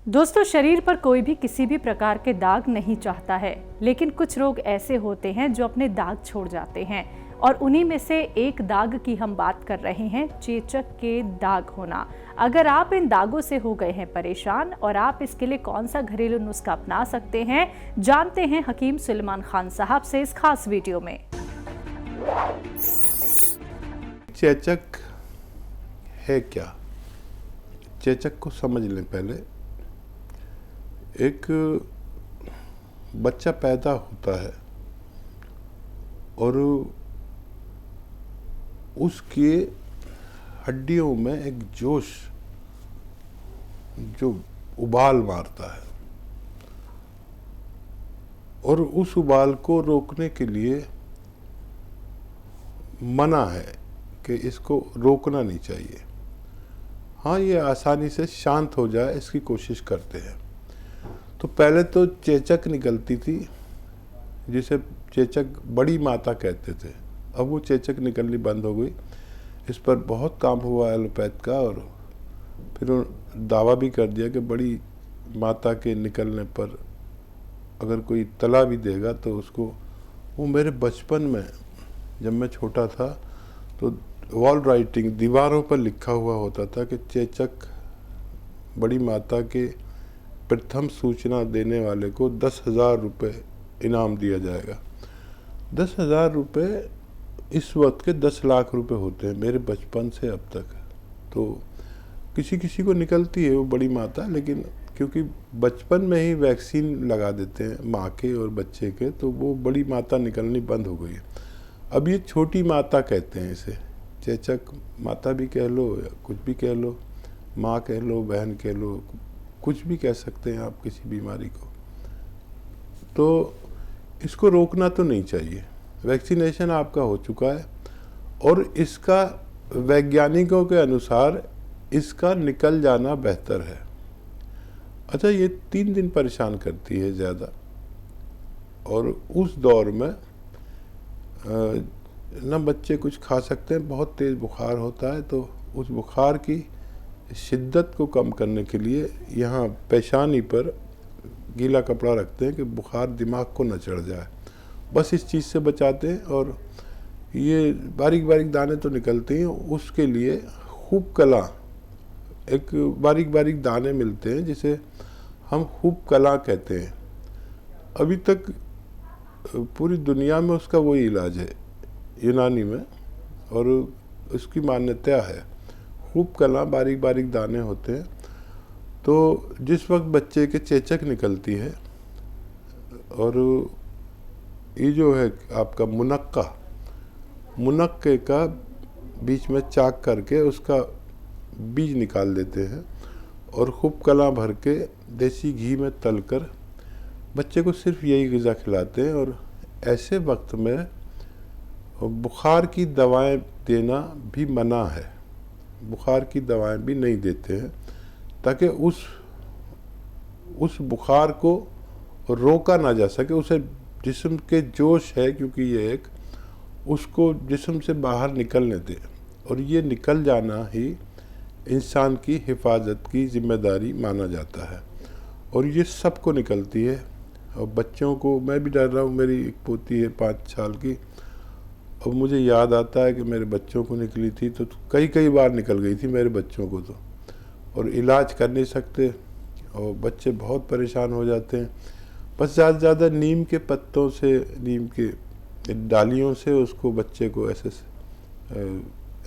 दोस्तों, शरीर पर कोई भी किसी भी प्रकार के दाग नहीं चाहता है, लेकिन कुछ रोग ऐसे होते हैं जो अपने दाग छोड़ जाते हैं और उन्हीं में से एक दाग की हम बात कर रहे हैं, चेचक के दाग होना। अगर आप इन दागों से हो गए हैं परेशान और आप इसके लिए कौन सा घरेलू नुस्खा अपना सकते हैं, जानते हैं हकीम सुलेमान खान साहब से इस खास वीडियो में। चेचक है क्या? चेचक को समझ लें। पहले एक बच्चा पैदा होता है और उसके हड्डियों में एक जोश जो उबाल मारता है और उस उबाल को रोकने के लिए मना है कि इसको रोकना नहीं चाहिए। हाँ, ये आसानी से शांत हो जाए इसकी कोशिश करते हैं। तो पहले तो चेचक निकलती थी जिसे चेचक बड़ी माता कहते थे। अब वो चेचक निकलनी बंद हो गई। इस पर बहुत काम हुआ एलोपैथ का और फिर दावा भी कर दिया कि बड़ी माता के निकलने पर अगर कोई तला भी देगा तो उसको, वो मेरे बचपन में जब मैं छोटा था तो वॉल राइटिंग दीवारों पर लिखा हुआ होता था कि चेचक बड़ी माता के प्रथम सूचना देने वाले को 10,000 रुपये इनाम दिया जाएगा। 10,000 रुपये इस वक्त के 10 लाख रुपए होते हैं मेरे बचपन से अब तक। तो किसी किसी को निकलती है वो बड़ी माता, लेकिन क्योंकि बचपन में ही वैक्सीन लगा देते हैं माँ के और बच्चे के, तो वो बड़ी माता निकलनी बंद हो गई है। अब ये छोटी माता कहते हैं इसे। चेचक माता भी कह लो या कुछ भी कह लो, माँ कह लो, बहन कह लो, कुछ भी कह सकते हैं आप किसी बीमारी को। तो इसको रोकना तो नहीं चाहिए। वैक्सीनेशन आपका हो चुका है और इसका वैज्ञानिकों के अनुसार इसका निकल जाना बेहतर है। अच्छा, ये 3 दिन परेशान करती है ज़्यादा, और उस दौर में ना बच्चे कुछ खा सकते हैं। बहुत तेज़ बुखार होता है, तो उस बुखार की शिद्दत को कम करने के लिए यहाँ पेशानी पर गीला कपड़ा रखते हैं कि बुखार दिमाग को न चढ़ जाए। बस इस चीज़ से बचाते हैं। और ये बारीक बारीक दाने तो निकलते हैं, उसके लिए खूब कला, एक बारीक बारीक दाने मिलते हैं जिसे हम खूब कला कहते हैं। अभी तक पूरी दुनिया में उसका वही इलाज है यूनानी में, और उसकी मान्यता है। खूब कला बारीक बारीक दाने होते हैं। तो जिस वक्त बच्चे के चेचक निकलती है और ये जो है आपका मुनक्के का बीच में चाक करके उसका बीज निकाल देते हैं और खूब कला भर के देसी घी में तलकर बच्चे को सिर्फ यही ग़िज़ा खिलाते हैं। और ऐसे वक्त में बुखार की दवाएं देना भी मना है। बुखार की दवाएं भी नहीं देते हैं ताकि उस बुखार को रोका ना जा सके। उसे जिस्म के जोश है, क्योंकि ये एक, उसको जिस्म से बाहर निकलने दे। और ये निकल जाना ही इंसान की हिफाजत की जिम्मेदारी माना जाता है। और ये सबको निकलती है। और बच्चों को मैं भी डर रहा हूँ। मेरी एक पोती है 5 साल की। अब मुझे याद आता है कि मेरे बच्चों को निकली थी, तो कई बार निकल गई थी मेरे बच्चों को तो, और इलाज कर नहीं सकते और बच्चे बहुत परेशान हो जाते हैं। बस ज़्यादा से ज़्यादा नीम के पत्तों से, नीम के डालियों से उसको, बच्चे को ऐसे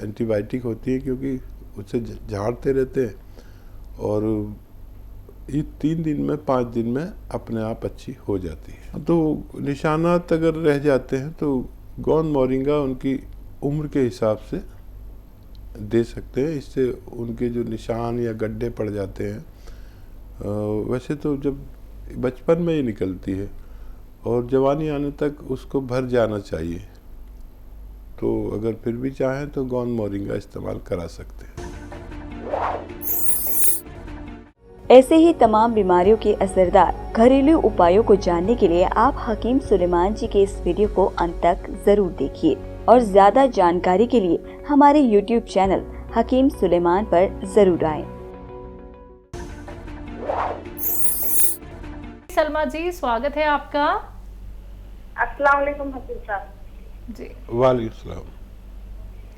एंटीबायोटिक होती है क्योंकि उससे झाड़ते रहते हैं, और ये 3 दिन में 5 दिन में अपने आप अच्छी हो जाती है। तो निशानात अगर रह जाते हैं तो गोंद मोरिंगा उनकी उम्र के हिसाब से दे सकते हैं। इससे उनके जो निशान या गड्ढे पड़ जाते हैं, वैसे तो जब बचपन में ही निकलती है और जवानी आने तक उसको भर जाना चाहिए। तो अगर फिर भी चाहें तो गोंद मोरिंगा इस्तेमाल करा सकते हैं। ऐसे ही तमाम बीमारियों के असरदार घरेलू उपायों को जानने के लिए आप हकीम सुलेमान जी के इस वीडियो को अंत तक जरूर देखिए और ज्यादा जानकारी के लिए हमारे YouTube चैनल हकीम सुलेमान पर जरूर आएं। सलमा जी, स्वागत है आपका। अस्सलाम वालेकुम हकीम साहब। जी। वालेकुम सलाम।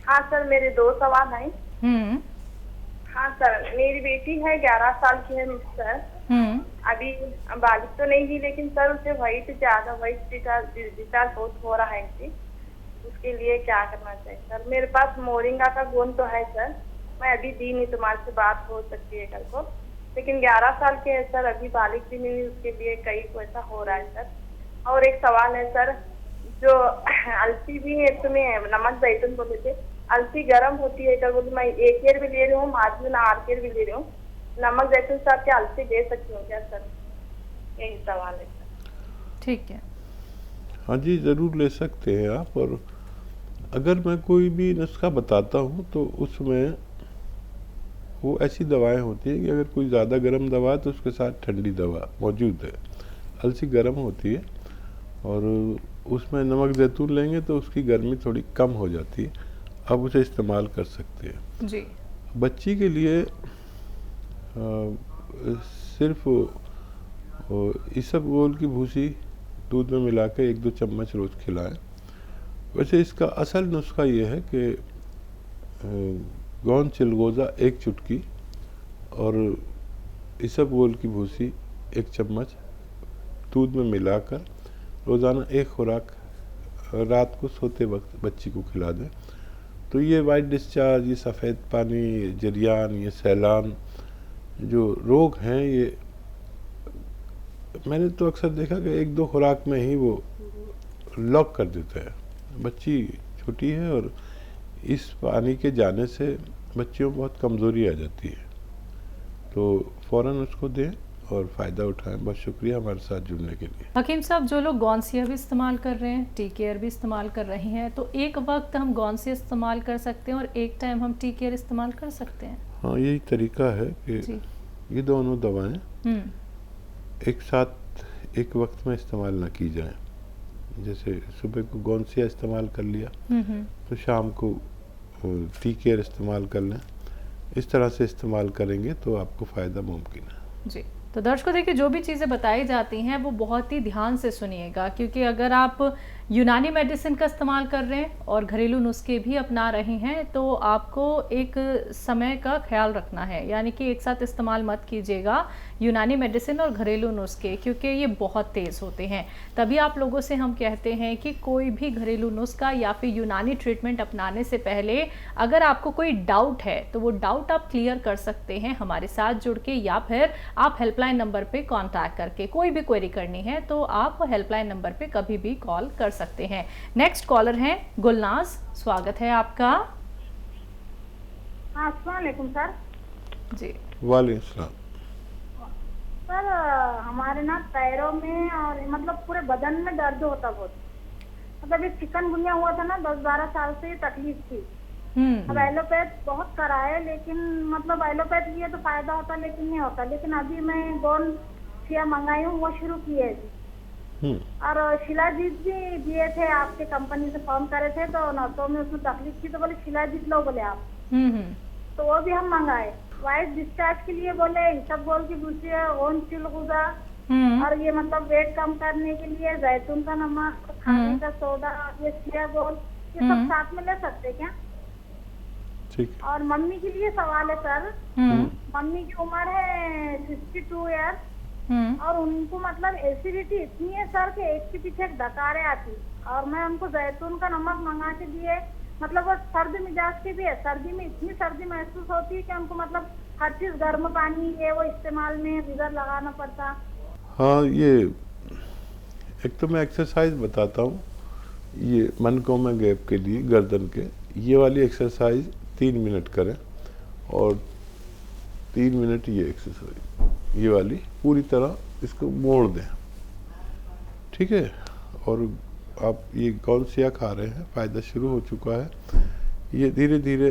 हाँ सर, मेरे 2 सवाल हैं। हम्म। हाँ सर, मेरी बेटी है 11 साल की है सर। अभी बालिग तो नहीं हुई, लेकिन सर उसे वाइट डिस्चार्ज बहुत हो रहा है इसे। उसके लिए क्या करना चाहिए सर? मेरे पास मोरिंगा का गोंद तो है सर, मैं अभी दी नहीं, तुम्हारे से बात हो सकती है कल को। लेकिन 11 साल के है सर, अभी बालिग भी नहीं हुई, उसके लिए कई को ऐसा हो रहा है सर। और एक सवाल है सर, जो अलसी भी है, तुम्हें नमक जैतून बोले थे, अलसी गर्म होती है सर, बोले मैं 1 केयर भी ले रही हूँ, आज में 8 केयर भी ले रही हूँ, नमक जैतून साहब क्या अलसी दे सकती हूँ क्या सर? यही सवाल है सर। ठीक है। हाँ जी, ज़रूर ले सकते हैं आप। और अगर मैं कोई भी नुस्खा बताता हूँ तो उसमें वो ऐसी दवाएं होती हैं कि अगर कोई ज़्यादा गर्म दवा है तो उसके साथ ठंडी दवा मौजूद है। अलसी गर्म होती है और उसमें नमक जैतून लेंगे तो उसकी गर्मी थोड़ी कम हो जाती है, आप उसे इस्तेमाल कर सकते हैं। जी। बच्ची के लिए सिर्फ इसबगोल की भूसी दूध में मिला के 1-2 चम्मच रोज़ खिलाएं। वैसे इसका असल नुस्खा ये है कि गोंद चिलगोज़ा 1 चुटकी और इसबगोल की भूसी 1 चम्मच दूध में मिलाकर रोज़ाना 1 खुराक रात को सोते वक्त बच्ची को खिला दें। तो ये वाइट डिस्चार्ज, ये सफ़ेद पानी, जरियान, ये सैलान जो रोग हैं, ये मैंने तो अक्सर देखा कि 1-2 खुराक में ही वो लॉक कर देता है। बच्ची छोटी है और इस पानी के जाने से बच्चियों में बहुत कमज़ोरी आ जाती है, तो फ़ौरन उसको दें और फ़ायदा उठाएं। बहुत शुक्रिया हमारे साथ जुड़ने के लिए। हकीम साहब, जो लोग गॉन्सिया भी इस्तेमाल कर रहे हैं, टी केयर भी इस्तेमाल कर रही हैं, तो एक वक्त हम गॉन्सिया इस्तेमाल कर सकते हैं और एक टाइम हम टी केयर इस्तेमाल कर सकते हैं? हाँ, यही तरीका है कि ये दोनों दवाएं एक साथ एक वक्त में इस्तेमाल ना की जाएं। जैसे सुबह को गॉन्सिया इस्तेमाल कर लिया तो शाम को टी केयर इस्तेमाल कर लें। इस तरह से इस्तेमाल करेंगे तो आपको फ़ायदा मुमकिन है। जी। तो दर्शकों, देखिए, जो भी चीज़ें बताई जाती हैं वो बहुत ही ध्यान से सुनिएगा, क्योंकि अगर आप यूनानी मेडिसिन का इस्तेमाल कर रहे हैं और घरेलू नुस्खे भी अपना रहे हैं तो आपको एक समय का ख्याल रखना है, यानी कि एक साथ इस्तेमाल मत कीजिएगा यूनानी मेडिसिन और घरेलू नुस्खे, क्योंकि ये बहुत तेज़ होते हैं। तभी आप लोगों से हम कहते हैं कि कोई भी घरेलू नुस्खा या फिर यूनानी ट्रीटमेंट अपनाने से पहले अगर आपको कोई डाउट है तो वो डाउट आप क्लियर कर सकते हैं हमारे साथ जुड़ के, या फिर आप हेल्पलाइन नंबर पे कांटेक्ट करके कोई भी क्वेरी करनी है तो आप हेल्पलाइन नंबर पे कभी भी कॉल कर सकते हैं। नेक्स्ट कॉलर हैं गुलनाज, स्वागत है आपका। हाँ, अस्सलाम वालेकुम सर। जी। वालेकुम सलाम। सर, हमारे ना पैरों में और मतलब पूरे बदन में दर्द होता बहुत। मतलब ये चिकनगुनिया हुआ था ना, 10-12 साल से तकलीफ थी। अब एलोपैथ बहुत कराए, लेकिन मतलब एलोपैथ लिए तो फायदा होता लेकिन नहीं होता। लेकिन अभी मैं गोंसिया मंगाई हूँ, वो शुरू की है जी। और शिलाजीत भी दिए थे, आपके कंपनी से फोन करे थे तो नसों में उसमें तकलीफ थी तो बोले शिलाजीत लो बोले आप। तो वो भी हम मंगाए। वाइट डिस्चार्ज के लिए बोले इसबगोल की भूसी, गोंद चिलगोज़ा, और ये मतलब वेट कम करने के लिए जैतून का नमक, खाने का सोडा, ये चिया गोल, ये सब साथ में ले सकते क्या? ठीक। और मम्मी के लिए सवाल है सर। मम्मी की उम्र है 62 ईयर और उनको मतलब एसिडिटी इतनी है सर कि एक के पीछे एक डकारें आती। और मैं उनको जैतून का नमक मंगा के दिए, मतलब वो सर्द मिजाज के भी है। सर्दी में इतनी सर्दी महसूस होती है कि उनको मतलब हर चीज गर्म पानी ये वो इस्तेमाल में विगर लगाना पड़ता। हाँ, ये एक तो मैं एक्सरसाइज बताता हूँ, ये मनकोमा गैप के लिए गर्दन के, ये वाली एक्सरसाइज 3 मिनट करें और 3 मिनट ये एक्सरसाइज, ये वाली पूरी तरह इसको मोड़ दें। ठीक है। और आप ये गॉन्सिया खा रहे हैं, फ़ायदा शुरू हो चुका है। ये धीरे धीरे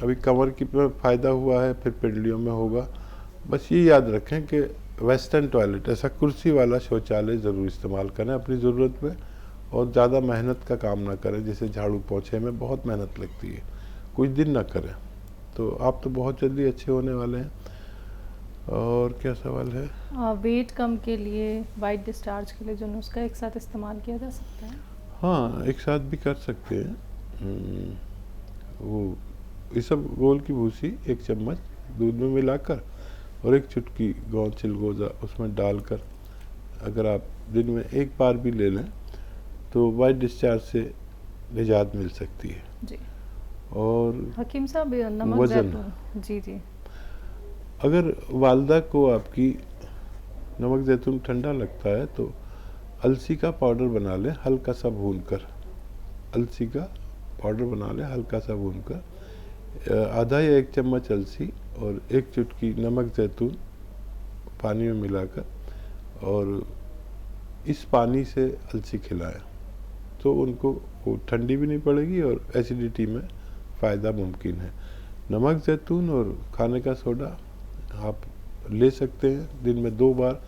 अभी कमर की में फ़ायदा हुआ है, फिर पिंडलियों में होगा। बस ये याद रखें कि वेस्टर्न टॉयलेट, ऐसा कुर्सी वाला शौचालय ज़रूर इस्तेमाल करें अपनी ज़रूरत में, और ज़्यादा मेहनत का काम ना करें। जैसे झाड़ू पोंछे में बहुत मेहनत लगती है, कुछ दिन ना करें, तो आप तो बहुत जल्दी अच्छे होने वाले हैं। और क्या सवाल है? वेट कम के लिए, वाइट डिस्चार्ज के लिए जो नुस्खा एक साथ इस्तेमाल किया जा सकता है? हाँ, एक साथ भी कर सकते हैं। वो इसबगोल की भूसी 1 चम्मच दूध में मिलाकर और 1 चुटकी गौं चिलगोज़ा उसमें डालकर अगर आप दिन में 1 बार भी ले लें तो वाइट डिस्चार्ज से निजात मिल सकती है। जी। और हकीम साहब, नमक वज़न। जैतून। जी जी। अगर वालदा को आपकी नमक जैतून ठंडा लगता है तो अलसी का पाउडर बना लें, हल्का सा भूनकर। अलसी का पाउडर बना लें हल्का सा भूनकर, आधा या 1 चम्मच अलसी और 1 चुटकी नमक जैतून पानी में मिलाकर और इस पानी से अलसी खिलाएं तो उनको वो ठंडी भी नहीं पड़ेगी और एसिडिटी में फ़ायदा मुमकिन है। नमक जैतून और खाने का सोडा आप ले सकते हैं दिन में 2 बार,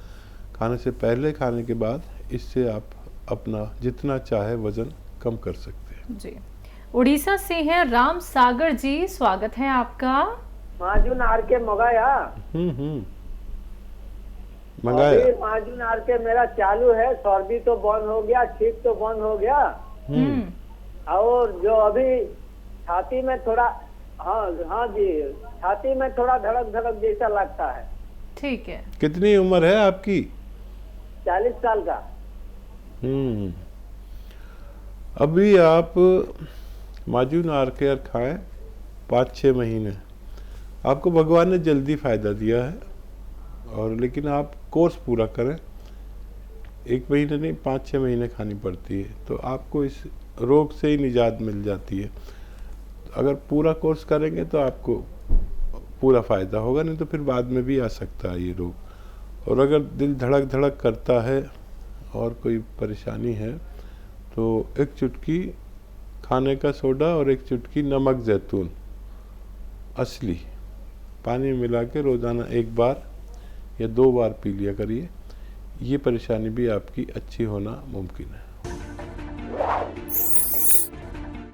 खाने से पहले, खाने के बाद। इससे आप अपना जितना चाहे वज़न कम कर सकते हैं। जी। उड़ीसा से हैं राम सागर जी, स्वागत है आपका। माजून आर के मंगाया। मंगाया। अभी माजून आर के मेरा चालू है, सर्दी तो बंद हो गया, छींक तो बंद हो गया, और जो अभी छाती में थोड़ा, हाँ जी, छाती में थोड़ा धड़क धड़क जैसा लगता है। ठीक है। कितनी उम्र है आपकी? 40 साल का। अभी आप माजून आर केयर खाएं 5-6 महीने, आपको भगवान ने जल्दी फ़ायदा दिया है। और लेकिन आप कोर्स पूरा करें, 1 महीने नहीं 5-6 महीने खानी पड़ती है तो आपको इस रोग से ही निजात मिल जाती है। अगर पूरा कोर्स करेंगे तो आपको पूरा फ़ायदा होगा, नहीं तो फिर बाद में भी आ सकता है ये रोग। और अगर दिल धड़क धड़क करता है और कोई परेशानी है तो 1 चुटकी खाने का सोडा और 1 चुटकी नमक जैतून असली पानी में मिला के रोज़ाना 1 बार या 2 बार पी लिया करिए। ये परेशानी भी आपकी अच्छी होना मुमकिन है।